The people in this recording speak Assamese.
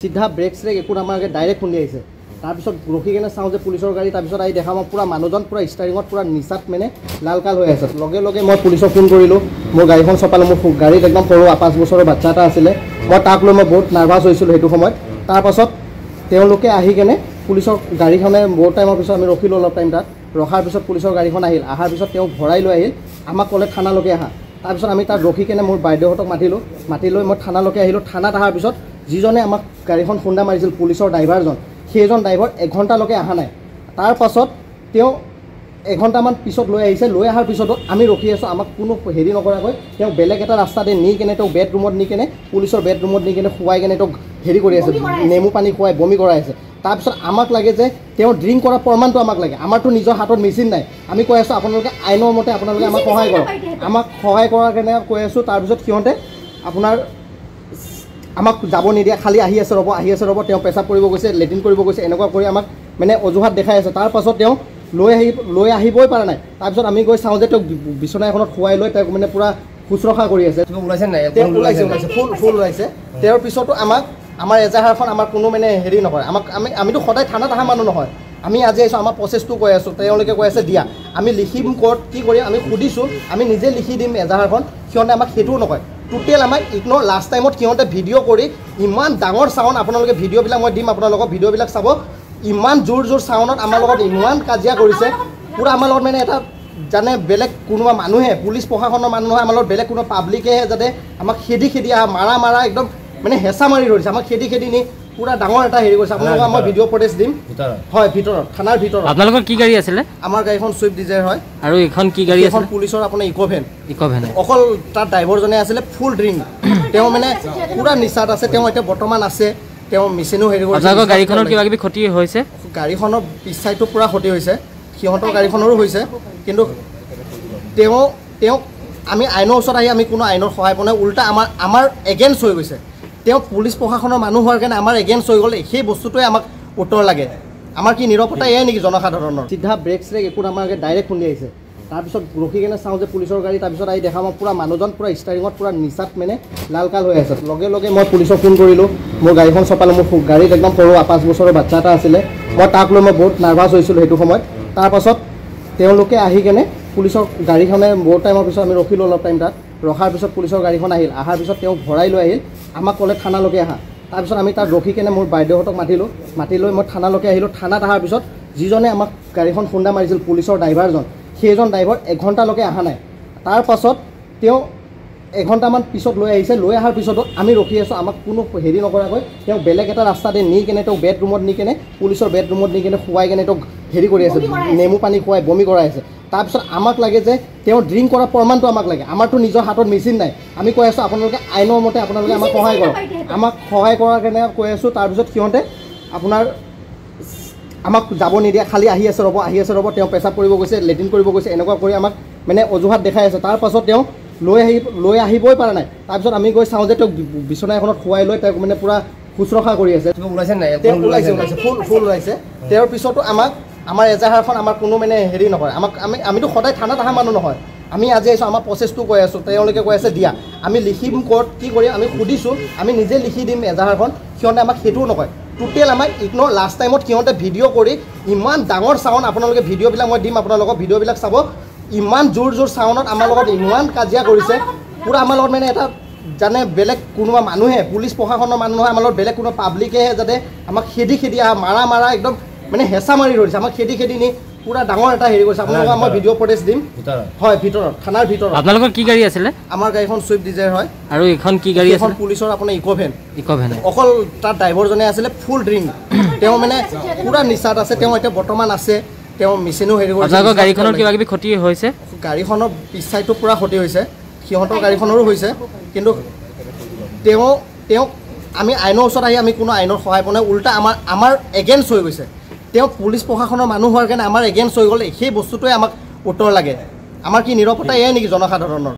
सीधा ब्रेक स्ट्रेक एक डायरेक्ट खुंदी आई तरह रखी केने चाँव जो पुलिसर गाड़ी तरह आई देखा मैं पूरा मानुजन पूरा स्टारिंग पूरा निचात मैंने लाल काल हो लगे लगे मैं पुलिसक फोन करूँ मोर गाड़ी चपालो मोर गाड़ी एकदम सर 5 बছৰৰ बाच्चा এটা आছিলে मैं ताक लै मैं बहुत नार्भास हो समय तरपाছত आने पुलिसर गाड़ीखने बहुत टाइम पिछत आम रखिलो अलग टाइम तक रखार पिछत पुलिसर गाड़ीखन आहिल आहार पिछत भराई लै आहिल आमाक कले थानालके आहा तरपाছত आमी तात रखी केने मोर बाइदेउहतक माति लै मैं थानालके आहिलो थानात आहार पिछत जिजने आमाक गाड़ीखन खुंदा मारिছিল पुलिसर ड्राइभारजन সেইজন ड्राइभार एघंटालके आहा ना तरपाছত एघंटामान पिछत लै आहिছে लै आहार पिछतो आमी रखी आसो आमाक कोनो हेरि नकराকৈ बेलेग এটা रास्ताते नी केने बेडरूमत नी केने पुलिसर बेडरूमत नी केने खुवाई केने हेरि करि आछे नेमु पानी खुवाई बमी कराइ आछे तरपाছত आमाक लागे जे ड्रिंक কৰা प्रमाणটো आमाक लागे आमारतो নিজৰ हातत मेसिन নাই आमी কৈ आछो আপোনালোকে আইনৰ মতে আপোনালোকে আমাক সহায় কৰক আমাক সহায় কৰাৰ কাৰণে কৈ आछो তাৰপিছত কিহতে আপোনাৰ आमाक যাব निदिया खाली आहि आछे रब पेशाब करिब गइছে लेट्रिन करिब गइছে এনেকুৱা কৰি আমাক মানে অজুহাত দেখাই আছে তাৰপাছত লৈ আহিবই পাৰা নাই তাৰপিছত আমি গৈ চাওঁ যে বিছনা এখনত খুৱাই লৈ তাক মানে পুৰা খুচৰখা কৰি আছে ওলাইছে নাই ওলাইছে ফুল ওলাইছে তাৰ পিছতো আমাক আমাৰ এজাহাৰখন আমাৰ কোনো মানে হেৰি নকৰে আমাক আমিতো সদায় থানাত আহা মানুহ নহয় আমি আজি আইছো আমাৰ প্ৰচেছটো কৈ আছো তেওঁলোকে কৈ আছে দিয়া আমি লিখিম কোৰ্ট কি কৰি আমি সুধিছো আমি নিজে লিখি দিম এজাহাৰখন কিয়নে আমাক হেতুও নকয় टोटेल आम इग्नोर लास्ट टाइम क्योंकि भिडिओ कर इमान डाँगर साउंड अपने भिडिओ मैं दीम अपना भिडिओ चाब इमान जोर जोर साउंड आम इमान काजिया कर पूरा आम मैंने एट जाने बेलेग कोनोबा मानुहे पुलिस प्रशासनर मानुह आम बेलेग कोनो पाब्लिके जाते आमाक खेदी खेदी मारा एकदम मैंने हेঁচা मारि धरिছে आमाक खेदी खेदी नी पूरा डाँगर एटा हेरि কৰিছে আপোনালোকক মই ভিডিও ফুটেজ দিম হয় ভিতৰত থানাৰ ভিতৰত আপোনালোকৰ কি গাড়ী আছিল আমাৰ গাড়ীখন সুইফট ডিজায়াৰ হয় আৰু এখন কি গাড়ী আছিল পুলিচৰ আপোনাৰ ইকোভেন অকল তাৰ ড্ৰাইভাৰজনে আছিল ফুল ড্ৰিংক তেওঁ মানে পুৰা নিচাত আছে তেওঁ এতিয়া বৰ্তমান আছে তেওঁ মেচিনো হেৰি কৰিছে আপোনালোকৰ গাড়ীখনৰ কিবা কিবি ক্ষতি হৈছে গাড়ীখনৰ পিছ সাইডটো পুৰা ক্ষতি হৈছে সিহঁতৰ গাড়ীখনৰো হৈছে কিন্তু তেওঁ আমি আইনৰ ওচৰত আহি আমি কোনো আইনৰ সহায় পোৱা নাই উল্টা আমাৰ এগেইনষ্ট হৈ গৈছে पुलिस प्रशासनर मानुह होৱাৰ কাৰণে আমাৰ এগেইনষ্ট হৈ গ'ল সেই বস্তুটোৱে আমাক উত্তৰ লাগে আমাৰ কি নিৰপতা এয়ে নেকি জনসাধাৰণৰ সিধা ব্ৰেক স্ট্ৰেক একো আমাক ডাইৰেক্ট খুন্দি আহিছে তাৰপিছত ৰখি কেনে চাওঁ যে পুলিচৰ গাড়ী তাৰপিছত আহি দেখা মই পুৰা মানুহজন পুৰা ষ্টাৰিঙত পুৰা নিচাত মানে লাল কাল হৈ আছে লগে লগে মই পুলিচক ফোন কৰিলোঁ মোৰ গাড়ীখন চপালো মোৰ গাড়ীত একদম সৰু 5 বছৰৰ বাচ্চা এটা আছিলে মই তাক লৈ মই বহুত নাৰ্ভাছ হৈছিলোঁ সেইটো সময়ত তাৰপাছত তেওঁলোকে আহি কেনে পুলিচৰ গাড়ীখনে বহুত টাইমৰ পিছত আমি ৰখিলোঁ অলপ টাইম তাত ৰখাৰ পিছত পুলিচৰ গাড়ীখন আহিল আহাৰ পিছত ভৰাই লৈ আহিল আমাক কলে থানালকে আহা তাৰপিছত আমি তাত ৰখি কেনে মোৰ বাইদেউহতক মাতি লৈ মই থানালকে আহিলোঁ থানাত আহাৰ পিছত যিজনে আমাক গাড়ীখন খুন্দা মাৰিছিল পুলিচৰ ড্ৰাইভাৰজন সেইজন ড্ৰাইভাৰ এঘণ্টালৈকে আহা নাই তাৰপাছত এঘণ্টামান পিছত লৈ আহিছে লৈ আহাৰ পিছতো আমি ৰখি আছোঁ আমাক কোনো হেৰি নকৰাকৈ বেলেগ এটা ৰাস্তাতে নি কেনে বেডৰুমত নি কেনে পুলিচৰ বেডৰুমত নি কেনে খুৱাই কেনে হেৰি কৰি আছে নেমু পানী খুৱাই বমি কৰাই আছে তাৰপিছত আমাক লাগে যে ড্ৰিংক কৰা প্ৰমাণটো আমাক লাগে আমাৰতো নিজৰ হাতত মেচিন নাই আমি কৈ আছোঁ আপোনালোকে আইনৰ মতে আপোনালোকে আমাক সহায় কৰক আমাক সহায় কৰাৰ কাৰণে কৈ আছোঁ তাৰপিছত সিহঁতে আপোনাৰ আমাক যাব নিদিয়া খালি আহি আছে ৰব পেচাব কৰিব গৈছে লেট্ৰিন কৰিব গৈছে এনেকুৱা কৰি আমাক মানে অজুহাত দেখাই আছে তাৰপাছত লৈ আহিবই পাৰা নাই তাৰপিছত আমি গৈ চাওঁ যে বিছনা এখনত খুৱাই লৈ তাক মানে পুৰা খুচৰখা কৰি আছে ওলাইছে নাই ওলাইছে ফুল ওলাইছে তাৰ পিছতো আমাৰ এজাহাৰখন আমাৰ কোনো মানে হেৰি নকৰে আমিতো সদায় থানাত আহা মানুহ নহয় আমি আজি আইছো আমাৰ প্ৰচেছটো কৈ আছোঁ তেওঁলোকে কৈ আছে দিয়া আমি লিখিম কোৰ্ট কি কৰি আমি সুধিছোঁ আমি নিজে লিখি দিম এজাহাৰখন কিয়নে আমাক হেতুও নকয় टोटेल आम इग्नोर लास्ट टाइम क्योंकि भिडिओ कर इमान डाँगर साउंड अपने भिडिओ मैं दीम अपना भिडिओ चाब इमान जोर जोर साउंड आम इमान काजिया कर पूरा आम मैंने एट जाने बेलेग कोनोबा मानुहे पुलिस प्रशासनर मानुह आम बेलेग कोनो पाब्लिके जाते आमाक खेदी खेदी मारा एकदम मैंने हेঁচা मारि धरिছে आमाक खेदी खेदी नी पूरा डाँगर एटा हेरि কৰিছে আপোনালোকক মই ভিডিও ফুটেজ দিম হয় ভিতৰত থানাৰ ভিতৰত আপোনালোকৰ কি গাড়ী আছিল আমাৰ গাড়ীখন সুইফট ডিজায়াৰ হয় আৰু এখন কি গাড়ী আছিল পুলিচৰ আপোনাৰ ইকোভেন অকল তাৰ ড্ৰাইভাৰজনে আছিল ফুল ড্ৰিংক তেওঁ মানে পুৰা নিচাত আছে তেওঁ এতিয়া বৰ্তমান আছে তেওঁ মেচিনো হেৰি কৰিছে আপোনালোকৰ গাড়ীখনৰ কিবা কিবি ক্ষতি হৈছে গাড়ীখনৰ পিছ সাইডটো পুৰা ক্ষতি হৈছে সিহঁতৰ গাড়ীখনৰো হৈছে কিন্তু আমি আইনৰ ওচৰত আহি আমি কোনো আইনৰ সহায় পোৱা নাই উল্টা আমাৰ এগেইনষ্ট হৈ গৈছে পুলিচ প্ৰশাসনৰ মানুহ হোৱাৰ কাৰণে আমাৰ এগেইনষ্ট হৈ গ'ল সেই বস্তুটোৱে আমাক উত্তৰ লাগে আমাৰ কি নিৰপতা এয়ে নেকি জনসাধাৰণৰ